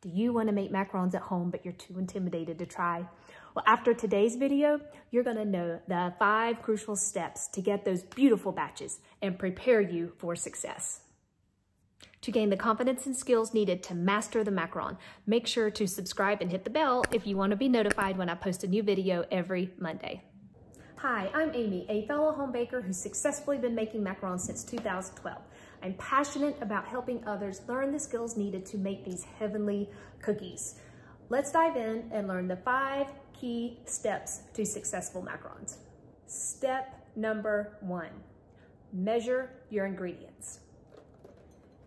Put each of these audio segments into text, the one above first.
Do you want to make macarons at home, but you're too intimidated to try? Well, after today's video, you're going to know the 5 crucial steps to get those beautiful batches and prepare you for success. To gain the confidence and skills needed to master the macaron, make sure to subscribe and hit the bell if you want to be notified when I post a new video every Monday. Hi, I'm Amy, a fellow home baker who's successfully been making macarons since 2012. I'm passionate about helping others learn the skills needed to make these heavenly cookies. Let's dive in and learn the 5 key steps to successful macarons. Step number 1, measure your ingredients.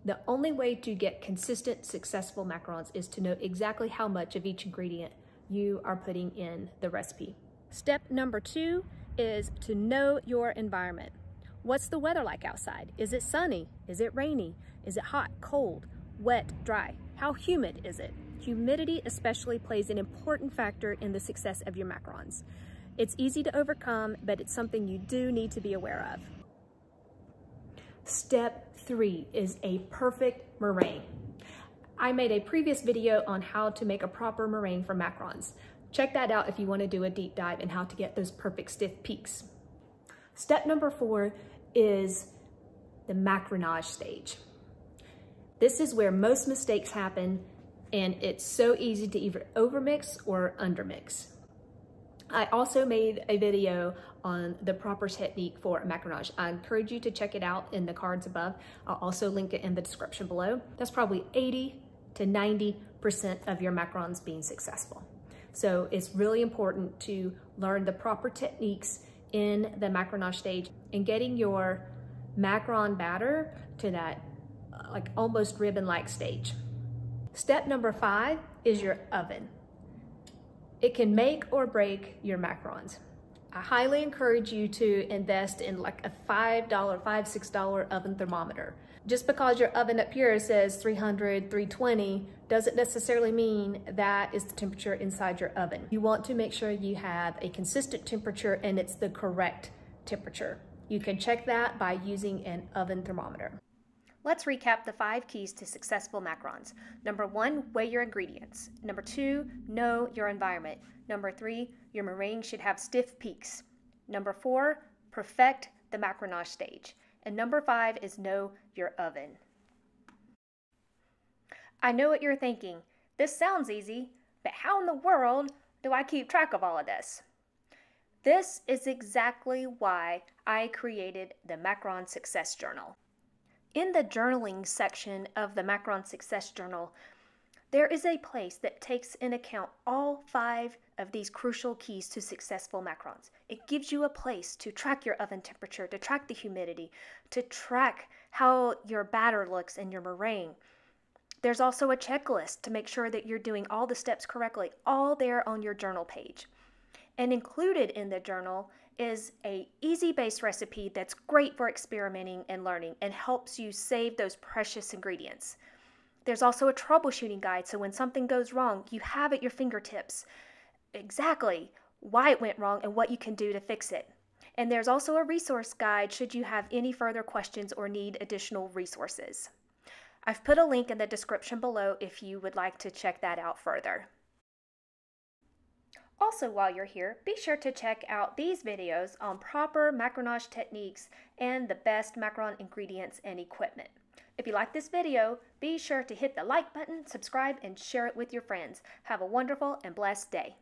The only way to get consistent, successful macarons is to know exactly how much of each ingredient you are putting in the recipe. Step number 2 is to know your environment. What's the weather like outside? Is it sunny? Is it rainy? Is it hot, cold, wet, dry? How humid is it? Humidity especially plays an important factor in the success of your macarons. It's easy to overcome, but it's something you do need to be aware of. Step 3 is a perfect meringue. I made a previous video on how to make a proper meringue for macarons. Check that out if you want to do a deep dive in how to get those perfect stiff peaks. Step number 4 is the macaronage stage. This is where most mistakes happen, and it's so easy to either overmix or undermix. I also made a video on the proper technique for macaronage. I encourage you to check it out in the cards above. I'll also link it in the description below. That's probably 80 to 90% of your macarons being successful. So it's really important to learn the proper techniques in the macaronage stage and getting your macaron batter to that like almost ribbon-like stage. Step number 5 is your oven. It can make or break your macarons. I highly encourage you to invest in like a $6 oven thermometer. Just because your oven up here says 300, 320 doesn't necessarily mean that is the temperature inside your oven. You want to make sure you have a consistent temperature and it's the correct temperature. You can check that by using an oven thermometer. Let's recap the 5 keys to successful macarons. Number 1, weigh your ingredients. Number 2, know your environment. Number 3, your meringue should have stiff peaks. Number 4, perfect the macaronage stage. And number 5 is know your oven. I know what you're thinking. This sounds easy, but how in the world do I keep track of all of this? This is exactly why I created the Macaron Success Journal. In the journaling section of the Macaron Success Journal, there is a place that takes into account all 5 of these crucial keys to successful macarons. It gives you a place to track your oven temperature, to track the humidity, to track how your batter looks in your meringue. There's also a checklist to make sure that you're doing all the steps correctly, all there on your journal page. And included in the journal is an easy base recipe that's great for experimenting and learning and helps you save those precious ingredients. There's also a troubleshooting guide, so when something goes wrong, you have at your fingertips exactly why it went wrong and what you can do to fix it. And there's also a resource guide should you have any further questions or need additional resources. I've put a link in the description below if you would like to check that out further. Also, while you're here, be sure to check out these videos on proper macaronage techniques and the best macaron ingredients and equipment. If you like this video, be sure to hit the like button, subscribe, and share it with your friends. Have a wonderful and blessed day.